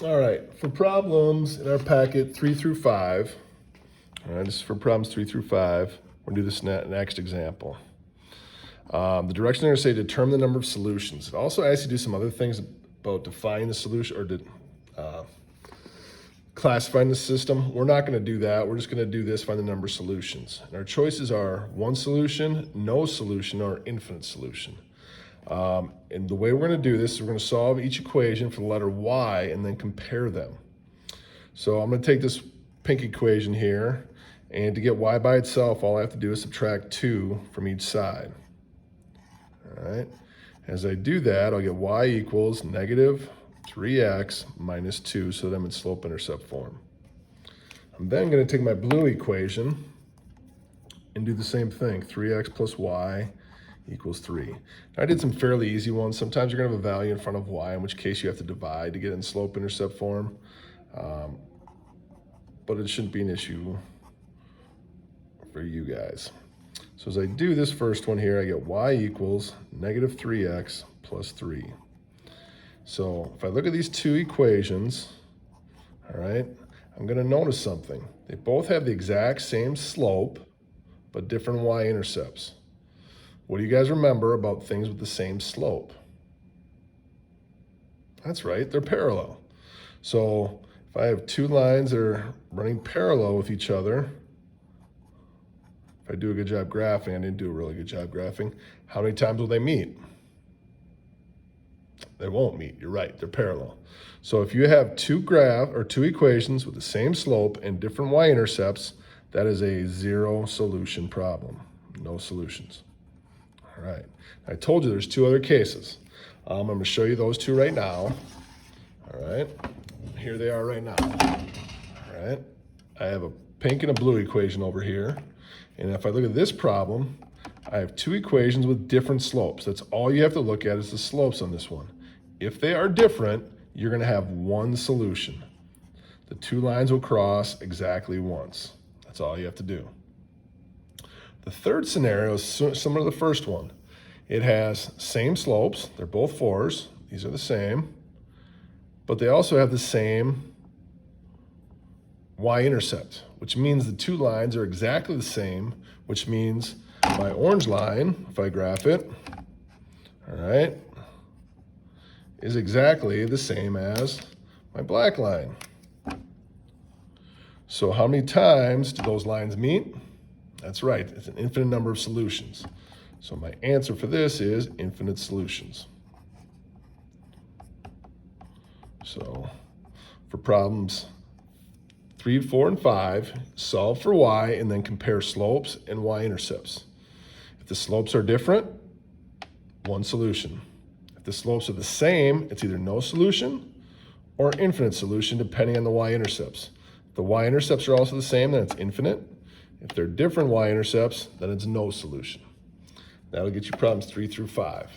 All right, for problems in our packet 3 through 5, all right, this is for problems 3 through 5. We'll do this next example. The directions are going to say determine the number of solutions. It also asks you to do some other things about defining the solution or classifying the system. We're not going to do that. We're just going to do this, find the number of solutions. And our choices are one solution, no solution, or infinite solution. And the way we're going to do this is we're going to solve each equation for the letter y and then compare them. So I'm going to take this pink equation here, and to get y by itself, all I have to do is subtract 2 from each side. All right. As I do that, I'll get y equals negative 3x minus 2, so that I'm in slope-intercept form. I'm then going to take my blue equation and do the same thing. 3x plus y equals 3. I did some fairly easy ones. Sometimes you're going to have a value in front of y, in which case you have to divide to get in slope-intercept form. But it shouldn't be an issue for you guys. So as I do this first one here, I get y equals negative 3x plus 3. So if I look at these two equations, all right, I'm going to notice something. They both have the exact same slope, but different y-intercepts. What do you guys remember about things with the same slope? That's right, they're parallel. So if I have two lines that are running parallel with each other, if I do a good job graphing, I didn't do a really good job graphing, how many times will they meet? They won't meet, you're right, they're parallel. So if you have two equations with the same slope and different y-intercepts, that is a zero solution problem, no solutions. All right, I told you there's two other cases. I'm going to show you those two right now. All right, here they are right now. All right, I have a pink and a blue equation over here. And if I look at this problem, I have two equations with different slopes. That's all you have to look at is the slopes on this one. If they are different, you're going to have one solution. The two lines will cross exactly once. That's all you have to do. The third scenario is similar to the first one. It has same slopes. They're both 4s. These are the same. But they also have the same y-intercept, which means the two lines are exactly the same, which means my orange line, if I graph it, all right, is exactly the same as my black line. So how many times do those lines meet? That's right, it's an infinite number of solutions. So my answer for this is infinite solutions. So for problems 3, 4, and 5, solve for y and then compare slopes and y-intercepts. If the slopes are different, one solution. If the slopes are the same, it's either no solution or infinite solution depending on the y-intercepts. If the y-intercepts are also the same, then it's infinite. If they're different y-intercepts, then it's no solution. That'll get you problems 3 through 5.